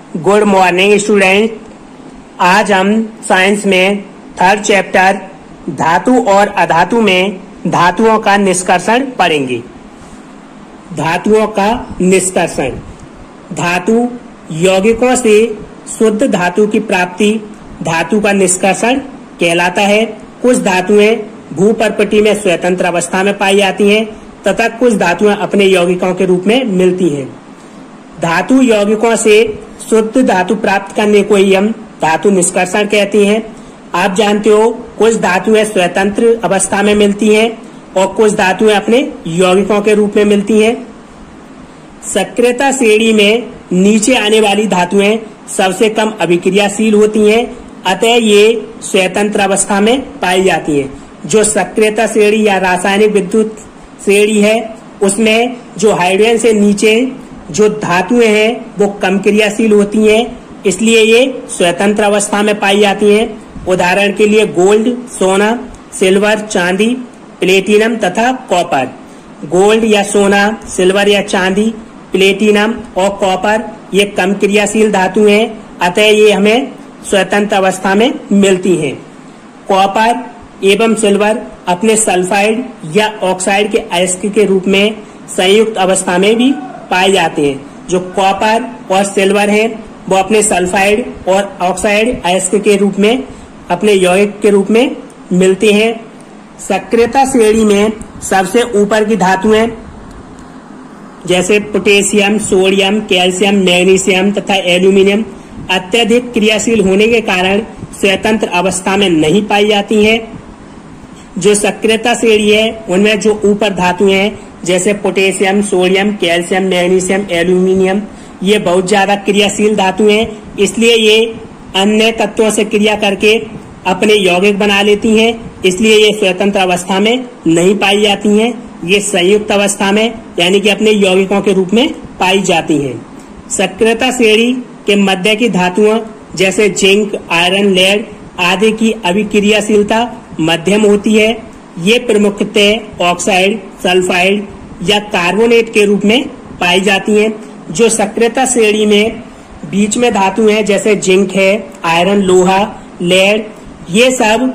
Good morning student. आज हम science में थर्ड चैप्टर धातु और अधातु में धातुओं का निष्कर्षण पढ़ेंगे। धातुओं का निष्कर्षण। धातु यौगिकों से शुद्ध धातु की प्राप्ति धातु का निष्कर्षण कहलाता है। कुछ धातुएं भूपर्पटी में स्वतंत्र अवस्था में पाई जाती हैं तथा कुछ धातुएं अपने यौगिकों के रूप में मिलती हैं। धातु यौगिकों से शुद्ध धातु प्राप्त करने को ही हम धातु निष्कर्षण कहते हैं। आप जानते हो कुछ धातुएं स्वतंत्र अवस्था में मिलती हैं और कुछ धातुएं अपने यौगिकों के रूप में मिलती हैं। सक्रियता श्रेणी में नीचे आने वाली धातुएं सबसे कम अभिक्रियाशील होती हैं, अतः ये स्वतंत्र अवस्था में पाई जाती हैं। जो सक्रियता श्रेणी या रासायनिक विद्युत श्रेणी है उसमें जो हाइड्रोजन से नीचे जो धातुएं हैं वो कम क्रियाशील होती हैं, इसलिए ये स्वतंत्र अवस्था में पाई जाती हैं। उदाहरण के लिए गोल्ड, सोना, सिल्वर, चांदी, प्लेटिनम तथा कॉपर। गोल्ड या सोना, सिल्वर या चांदी, प्लेटिनम और कॉपर ये कम क्रियाशील धातु हैं, अतः ये हमें स्वतंत्र अवस्था में मिलती हैं। कॉपर एवं सिल्वर अपने सल्फाइड या ऑक्साइड के अयस्क के रूप में संयुक्त अवस्था में भी पाए जाते हैं। जो कॉपर और सिल्वर हैं वो अपने सल्फाइड और ऑक्साइड अयस्क के रूप में अपने यौगिक के रूप में मिलते हैं। सक्रियता श्रेणी में सबसे ऊपर की धातुएं जैसे पोटेशियम, सोडियम, कैल्शियम, मैग्नीशियम तथा एल्यूमिनियम अत्यधिक क्रियाशील होने के कारण स्वतंत्र अवस्था में नहीं पाई जाती हैं। जो सक्रियता श्रेणी है उनमें जो ऊपर धातुएं हैं जैसे potassium, sodium, calcium, magnesium, aluminium ये बहुत ज्यादा क्रियाशील धातु हैं, इसलिए ये अन्य तत्वों से क्रिया करके अपने यौगिक बना लेती हैं, इसलिए ये स्वतंत्र अवस्था में नहीं पाई जाती हैं। ये संयुक्त अवस्था में यानी कि अपने यौगिकों के रूप में पाई जाती हैं। सक्रियता श्रेणी के मध्य की धातुओं जैसे जिंक, आयरन, लेड आदि की अभिक्रियाशीलता मध्यम होती है। ये प्रमुखतः ऑक्साइड, सल्फाइड या कार्बोनेट के रूप में पाई जाती हैं। जो सक्रियता श्रेणी में बीच में धातु हैं जैसे जिंक है, आयरन, लोहा, लेड ये सब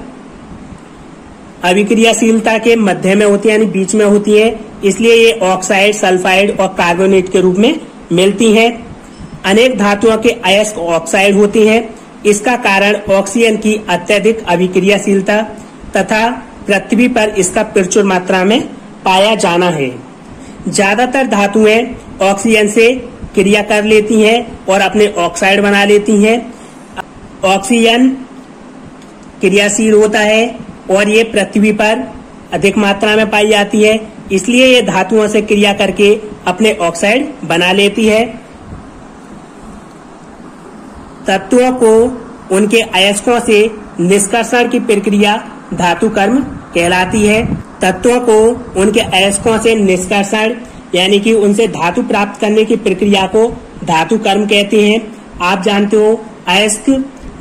अभिक्रियाशीलता के मध्य में होती है यानी बीच में होती है, इसलिए ये ऑक्साइड, सल्फाइड और कार्बोनेट के रूप में मिलती हैं। अनेक धातुओं के अयस्क ऑक्साइड होते हैं, इसका कारण ऑक्सीजन की अत्यधिक अभिक्रियाशीलता तथा पृथ्वी पर इसका प्रचुर मात्रा में पाया जाना है। ज्यादातर धातुएं ऑक्सीजन से क्रिया कर लेती हैं और अपने ऑक्साइड बना लेती हैं। ऑक्सीजन क्रियाशील होता है और ये पृथ्वी पर अधिक मात्रा में पाई जाती है, इसलिए ये धातुओं से क्रिया करके अपने ऑक्साइड बना लेती है। तत्वों को उनके अयस्कों से निष्कर्षण की प्रक्रिया धातु कर्म कहलाती है। तत्वों को उनके अयस्कों से निष्कर्षण यानी कि उनसे धातु प्राप्त करने की प्रक्रिया को धातु कर्म कहते हैं। आप जानते हो अयस्क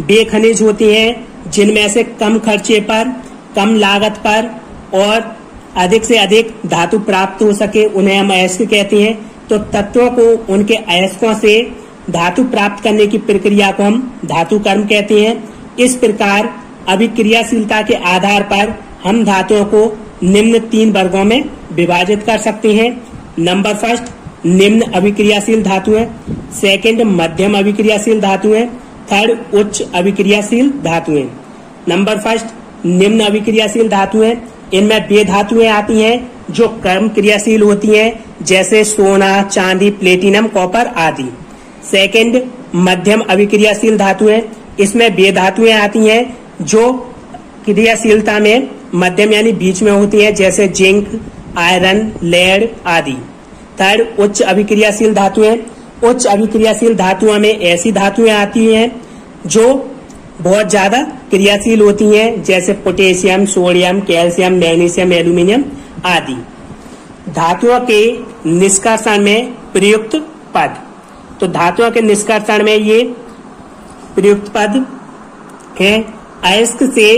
वे खनिज होते हैं जिनमें से कम खर्चे पर, कम लागत पर और अधिक से अधिक धातु प्राप्त हो सके उन्हें हम अयस्क कहते हैं। तो तत्वों को उनके अयस्कों से धातु प्राप्त करने की प्रक्रिया को हम धातु कर्म कहते हैं। इस प्रकार अभिक्रियाशीलता के आधार पर हम धातुओं को निम्न 3 वर्गों में विभाजित कर सकते हैं। नंबर फर्स्ट निम्न अभिक्रियाशील धातुएं, सेकंड मध्यम अभिक्रियाशील धातुएं, थर्ड उच्च अभिक्रियाशील धातुएं। नंबर फर्स्ट निम्न अभिक्रियाशील धातुएं, इनमें वे धातुएं आती हैं जो कम क्रियाशील होती हैं जैसे सोना, चांदी, प्लेटिनम, कॉपर आदि। सेकंड मध्यम अभिक्रियाशील धातुएं, इसमें वे धातुएं आती हैं जो क्रियाशीलता में मध्यम यानी बीच में होती हैं जैसे जिंक, आयरन, लेड आदि। थर्ड उच्च अभिक्रियाशील धातुएं, उच्च अभिक्रियाशील धातुओं में ऐसी धातुएं आती हैं जो बहुत ज्यादा क्रियाशील होती हैं जैसे potassium, sodium, calcium, magnesium, aluminium आदि। धातुओं के निष्कर्षण में प्रयुक्त पद, तो धातुओं के निष्कर्षण में ये प्रयुक्त पद है। अयस्क से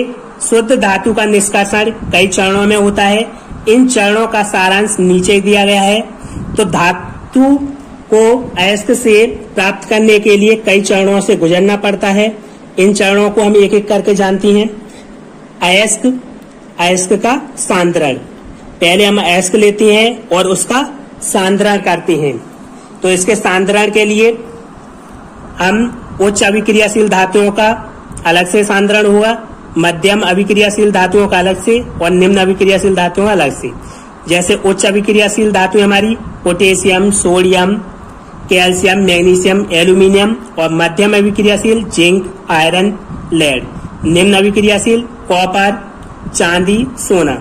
शुद्ध धातु का निष्कर्षण कई चरणों में होता है। इन चरणों का सारांश नीचे दिया गया है। तो धातु को अयस्क से प्राप्त करने के लिए कई चरणों से गुजरना पड़ता है। इन चरणों को हम एक एक करके जानती हैं। अयस्क, अयस्क का सांद्रण। पहले हम अयस्क लेते हैं और उसका सांद्रण करते हैं। तो इसके सांद्रण के लिए हम उच्च अभिक्रियाशील धातुओं का अलग से सांद्रण होगा, मध्यम अभिक्रियाशील धातुओं का अलग से और निम्न अभिक्रियाशील धातुओं का अलग से। जैसे उच्च अभिक्रियाशील धातु हमारी potassium, sodium, calcium, magnesium, aluminium, और मध्यम अभिक्रियाशील जिंक, आयरन, लेड। निम्न अभिक्रियाशील कॉपर, चांदी, सोना।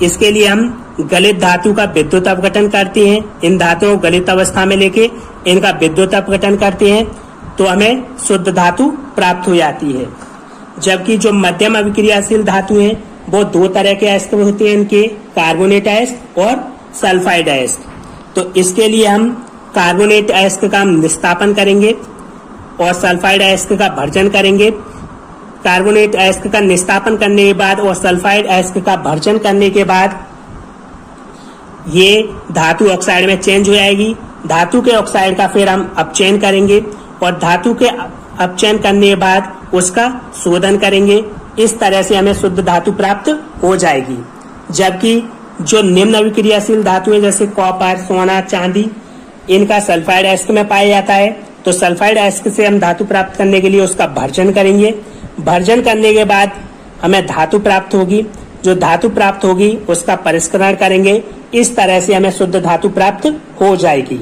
इसके लिए हम गलित धातु का विद्युत अपघटन करते हैं। इन धातुओं को गलित अवस्था में लेके इनका विद्युत अपघटन करते हैं तो हमें शुद्ध धातु प्राप्त हो जाती है। जबकि जो मध्यम अभिक्रियाशील धातु हैं वो दो तरह के अयस्क होते हैं इनके, कार्बोनेट अयस्क और सल्फाइड अयस्क। तो इसके लिए हम कार्बोनेट अयस्क का निस्तापन करेंगे और सल्फाइड अयस्क का भर्जन करेंगे। कार्बोनेट अयस्क का निस्तापन करने के बाद और सल्फाइड अयस्क का भर्जन करने के बाद ये धातु ऑक्साइड में चेंज हो जाएगी। धातु के ऑक्साइड का फिर हम अपचयन करेंगे और धातु के अपचयन करने के बाद उसका शोधन करेंगे। इस तरह से हमें शुद्ध धातु प्राप्त हो जाएगी। जबकि जो निम्न अभिक्रियाशील धातु है जैसे कॉपर, सोना, चांदी, इनका सल्फाइड अयस्क में पाया जाता है। तो सल्फाइड अयस्क से हम धातु प्राप्त करने के लिए उसका भर्जन करेंगे। भर्जन करने के बाद हमें धातु प्राप्त होगी। जो धातु प्राप्त होगी उसका परिष्करण करेंगे। इस तरह से हमें शुद्ध धातु प्राप्त हो जाएगी।